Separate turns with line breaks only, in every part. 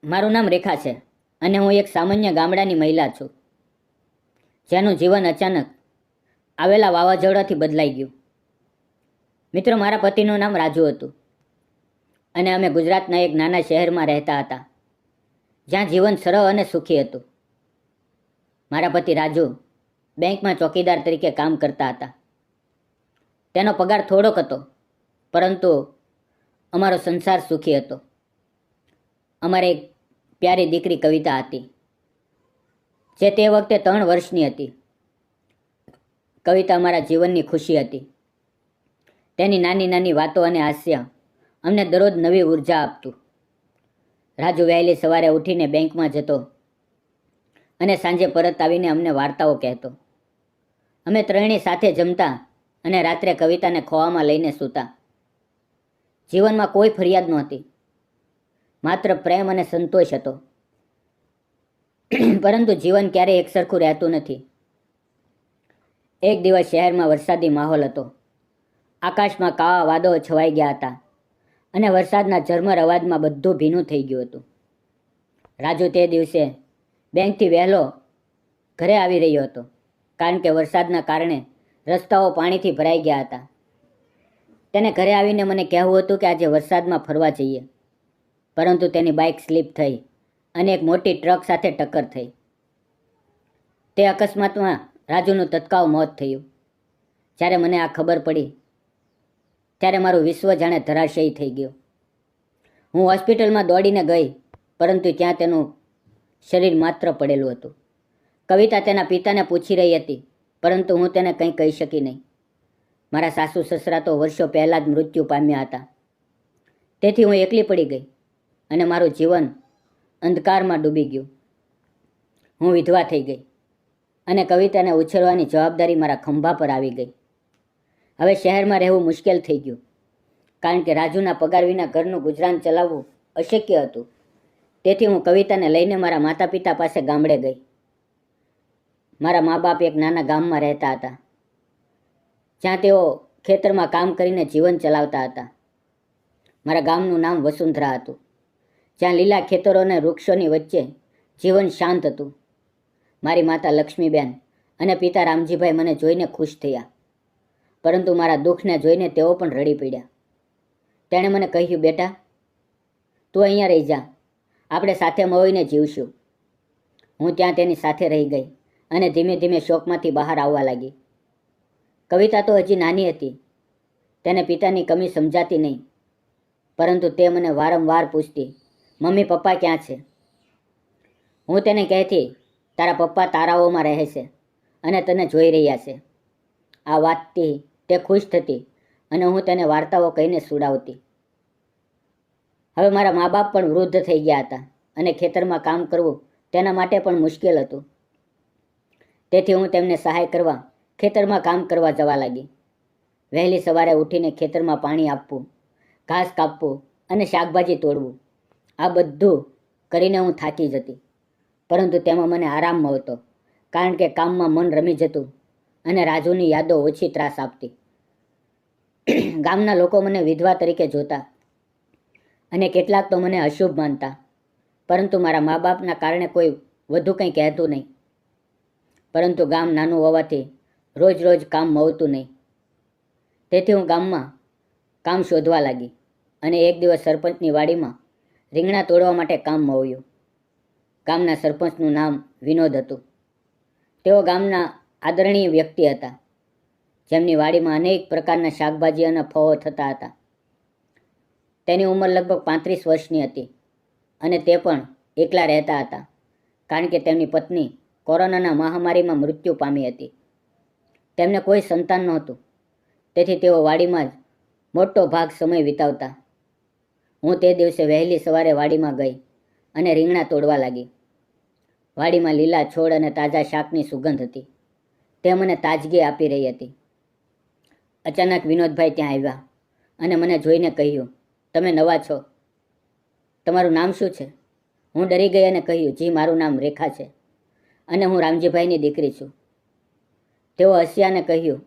મારું નામ રેખા છે અને હું એક સામાન્ય ગામડાની મહિલા છું, જેનું જીવન અચાનક આવેલા વાવાઝોડાથી બદલાઈ ગયું. મિત્રો, મારા પતિનું નામ રાજુ હતું અને અમે ગુજરાતના એક નાના શહેરમાં રહેતા હતા, જ્યાં જીવન સરળ અને સુખી હતું. મારા પતિ રાજુ બેંકમાં ચોકીદાર તરીકે કામ કરતા હતા. તેનો પગાર થોડોક હતો, પરંતુ અમારો સંસાર સુખી હતો. અમારે એક પ્યારી દીકરી કવિતા હતી, જે તે વખતે 3 વર્ષની હતી. કવિતા અમારા જીવનની ખુશી હતી. તેની નાની નાની વાતો અને હાસ્ય અમને દરરોજ નવી ઉર્જા આપતું. રાજુ વહેલી સવારે ઉઠીને બેંકમાં જતો અને સાંજે પરત આવીને અમને વાર્તાઓ કહેતો. અમે ત્રણેય સાથે જમતા અને રાત્રે કવિતાને ખોવામાં લઈને સૂતા. જીવનમાં કોઈ ફરિયાદ નહોતી, માત્ર પ્રેમ અને સંતોષ હતો. પરંતુ જીવન ક્યારેય એકસરખું રહેતું નથી. એક દિવસ શહેરમાં વરસાદી માહોલ હતો. આકાશમાં કાળા વાદળો છવાઈ ગયા હતા અને વરસાદના ઝરમર અવાજમાં બધું ભીનું થઈ ગયું હતું. રાજુ તે દિવસે બેંકથી વહેલો ઘરે આવી રહ્યો હતો, કારણ કે વરસાદના કારણે રસ્તાઓ પાણીથી ભરાઈ ગયા હતા. તેને ઘરે આવીને મને કહેવું હતું કે આજે વરસાદમાં ફરવા જઈએ, પરંતુ તેની બાઇક સ્લીપ થઈ અને એક મોટી ટ્રક સાથે ટક્કર થઈ. તે અકસ્માતમાં રાજુનું તત્કાળ મોત થયું. જ્યારે મને આ ખબર પડી, ત્યારે મારું વિશ્વ જાણે ધરાશયી થઈ ગયું. હું હોસ્પિટલમાં દોડીને ગઈ, પરંતુ ત્યાં તેનું શરીર માત્ર પડેલું હતું. કવિતા તેના પિતાને પૂછી રહી હતી, પરંતુ હું તેને કંઈ કહી શકી નહીં. મારા સાસુ સસરા તો વર્ષો પહેલાં જ મૃત્યુ પામ્યા હતા. તેથી હું એકલી પડી ગઈ અને મારું જીવન અંધકારમાં ડૂબી ગયું. હું વિધવા થઈ ગઈ અને કવિતાને ઉછેરવાની જવાબદારી મારા ખંભા પર આવી ગઈ. હવે શહેરમાં રહેવું મુશ્કેલ થઈ ગયું, કારણ કે રાજુના પગાર વિના ઘરનું ગુજરાન ચલાવવું અશક્ય હતું. તેથી હું કવિતાને લઈને મારા માતા પિતા પાસે ગામડે ગઈ. મારા મા બાપ એક નાના ગામમાં રહેતા હતા, જ્યાં તેઓ ખેતરમાં કામ કરીને જીવન ચલાવતા હતા. મારા ગામનું નામ વસુંધરા હતું, જ્યાં લીલા ખેતરો અને વૃક્ષોની વચ્ચે જીવન શાંત હતું. મારી માતા લક્ષ્મીબેન અને પિતા રામજીભાઈ મને જોઈને ખુશ થયા, પરંતુ મારા દુઃખને જોઈને તેઓ પણ રડી પડ્યા. તેણે મને કહ્યું, બેટા, તું અહીંયા રહી જા, આપણે સાથે મળીને જીવશું. હું ત્યાં તેની સાથે રહી ગઈ અને ધીમે ધીમે શોકમાંથી બહાર આવવા લાગી. કવિતા તો હજી નાની હતી, તેને પિતાની કમી સમજાતી નહીં, પરંતુ તે મને વારંવાર પૂછતી, મમ્મી, પપ્પા ક્યાં છે? હું તેને કહેતી, તારા પપ્પા તારાઓમાં રહે છે અને તને જોઈ રહ્યા છે. આ વાતથી તે ખુશ થતી અને હું તેને વાર્તાઓ કહીને સુડાવતી. હવે મારા મા બાપ પણ વૃદ્ધ થઈ ગયા હતા અને ખેતરમાં કામ કરવું તેના માટે પણ મુશ્કેલ હતું. તેથી હું તેમને સહાય કરવા ખેતરમાં કામ કરવા જવા લાગી. વહેલી સવારે ઉઠીને ખેતરમાં પાણી આપવું, ઘાસ કાપવું અને શાકભાજી તોડવું, આ બધું કરીને હું થાકી જતી, પરંતુ તેમાં મને આરામ મળતો, કારણ કે કામમાં મન રમી જતું અને રાજુની યાદો ઓછી ત્રાસ આપતી. ગામના લોકો મને વિધવા તરીકે જોતા અને કેટલાક તો મને અશુભ માનતા, પરંતુ મારા મા બાપના કારણે કોઈ વધુ કંઈ કહેતું નહીં. પરંતુ ગામ નાનું હોવાથી રોજ રોજ કામ મળતું નહીં. તેથી હું ગામમાં કામ શોધવા લાગી અને એક દિવસ સરપંચની વાડીમાં રીંગણા તોડવા માટે કામ મળ્યું. ગામના સરપંચનું નામ વિનોદ હતું. તેઓ ગામના આદરણીય વ્યક્તિ હતા, જેમની વાડીમાં અનેક પ્રકારના શાકભાજી અને ફળો થતા હતા. તેની ઉંમર લગભગ 35 વર્ષની હતી અને તે પણ એકલા રહેતા હતા, કારણ કે તેમની પત્ની કોરોનાના મહામારીમાં મૃત્યુ પામી હતી. તેમને કોઈ સંતાન નહોતું, તેથી તેઓ વાડીમાં જ મોટો ભાગ સમય વિતાવતા. હું તે દિવસે વહેલી સવારે વાડીમાં ગઈ અને રીંગણા તોડવા લાગી. વાડીમાં લીલા છોડ અને તાજા શાકની સુગંધ હતી, તે મને તાજગી આપી રહી હતી. અચાનક વિનોદભાઈ ત્યાં આવ્યા અને મને જોઈને કહ્યું, તમે નવા છો, તમારું નામ શું છે? હું ડરી ગઈ અને કહ્યું, જી, મારું નામ રેખા છે અને હું રામજીભાઈની દીકરી છું. તેઓ હસ્યા અને કહ્યું,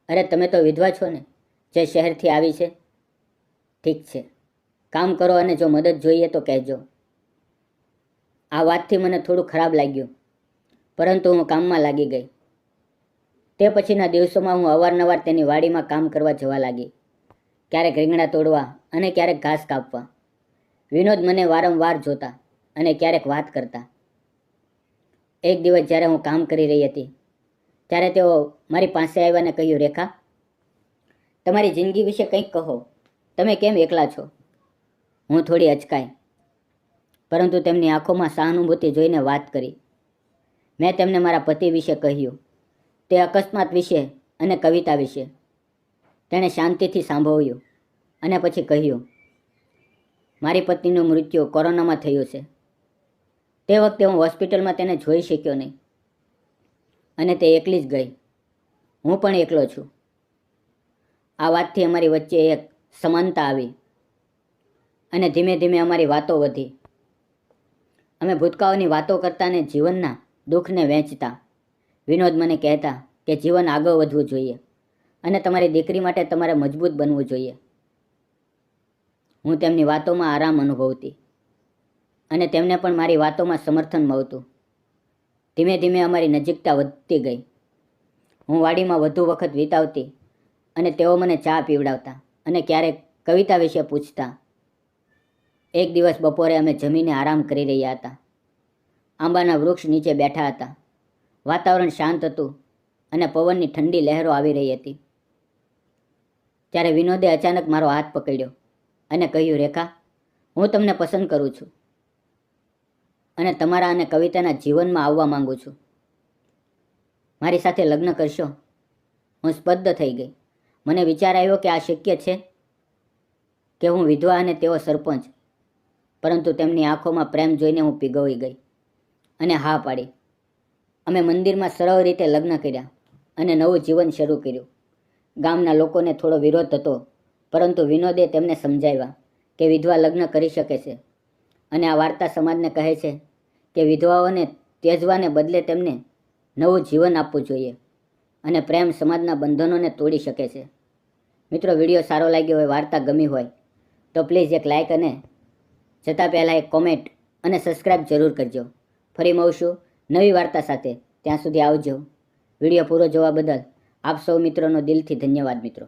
અરે, તમે તો વિધવા છો ને, જે શહેરથી આવી છે? ઠીક છે, કામ કરો અને જો મદદ જોઈએ તો કહેજો. આ વાતથી મને થોડું ખરાબ લાગ્યું, પરંતુ હું કામમાં લાગી ગઈ. તે પછીના દિવસોમાં હું અવારનવાર તેની વાડીમાં કામ કરવા જવા લાગી, ક્યારેક રીંગણા તોડવા અને ક્યારેક ઘાસ કાપવા. વિનોદ મને વારંવાર જોતા અને ક્યારેક વાત કરતા. એક દિવસ જ્યારે હું કામ કરી રહી હતી ત્યારે તેઓ મારી પાસે આવ્યા અને કહ્યું, રેખા, તમારી જિંદગી વિશે કંઈક કહો. તમે કેમ એકલા છો? હું થોડી અચકાઈ, પરંતુ તેમની આંખોમાં સહાનુભૂતિ જોઈને વાત કરી. મેં તેમને મારા પતિ વિશે કહ્યું, તે અકસ્માત વિશે અને કવિતા વિશે. તેણે શાંતિથી સાંભળ્યું અને પછી કહ્યું, મારી પત્નીનું મૃત્યુ કોરોનામાં થયું છે. તે વખતે હું હોસ્પિટલમાં તેને જોઈ શક્યો નહીં અને તે એકલી જ ગઈ. હું પણ એકલો છું. આ વાતથી અમારી વચ્ચે એક સમાનતા આવી અને ધીમે ધીમે અમારી વાતો વધી. અમે ભૂતકાળની વાતો કરતા અને જીવનના દુઃખને વહેંચતા. વિનોદ મને કહેતા કે જીવન આગળ વધવું જોઈએ અને તમારી દીકરી માટે તમારે મજબૂત બનવું જોઈએ. હું તેમની વાતોમાં આરામ અનુભવતી અને તેમને પણ મારી વાતોમાં સમર્થન મળતું. ધીમે ધીમે અમારી નજીકતા વધતી ગઈ. હું વાડીમાં વધુ વખત વિતાવતી અને તેઓ મને ચા પીવડાવતા અને ક્યારેક કવિતા વિશે પૂછતા. એક દિવસ બપોરે અમે જમીને આરામ કરી રહ્યા હતા. આંબાના વૃક્ષ નીચે બેઠા હતા. વાતાવરણ શાંત હતું અને પવનની ઠંડી લહેરો આવી રહી હતી. ત્યારે વિનોદે અચાનક મારો હાથ પકડ્યો અને કહ્યું, રેખા, હું તમને પસંદ કરું છું અને તમારા અને કવિતાના જીવનમાં આવવા માંગુ છું. મારી સાથે લગ્ન કરશો? હું સ્તબ્ધ થઈ ગઈ. મને વિચાર આવ્યો કે આ શક્ય છે કે હું વિધવા અને તેઓ સરપંચ. પરંતુ તેમની આંખોમાં પ્રેમ જોઈને હું પીગળી ગઈ અને હા પાડી. અમે મંદિરમાં સરળ રીતે લગ્ન કર્યા અને નવું જીવન શરૂ કર્યું. ગામના લોકોને થોડો વિરોધ હતો, પરંતુ વિનોદે તેમને સમજાવ્યા કે વિધવા લગ્ન કરી શકે છે અને આ વાર્તા સમાજને કહે છે કે વિધવાઓને ત્યજવાને બદલે તેમને નવું જીવન આપવું જોઈએ અને પ્રેમ સમાજના બંધનોને તોડી શકે છે. મિત્રો, વિડીયો સારો લાગ્યો હોય, વાર્તા ગમી હોય તો પ્લીઝ એક લાઇક અને જતાં પહેલાં એક કોમેન્ટ અને સબસ્ક્રાઈબ જરૂર કરજો. ફરી મળશું નવી વાર્તા સાથે. ત્યાં સુધી આવજો. વિડીયો પૂરો જોવા બદલ આપ સૌ મિત્રોનો દિલથી ધન્યવાદ મિત્રો.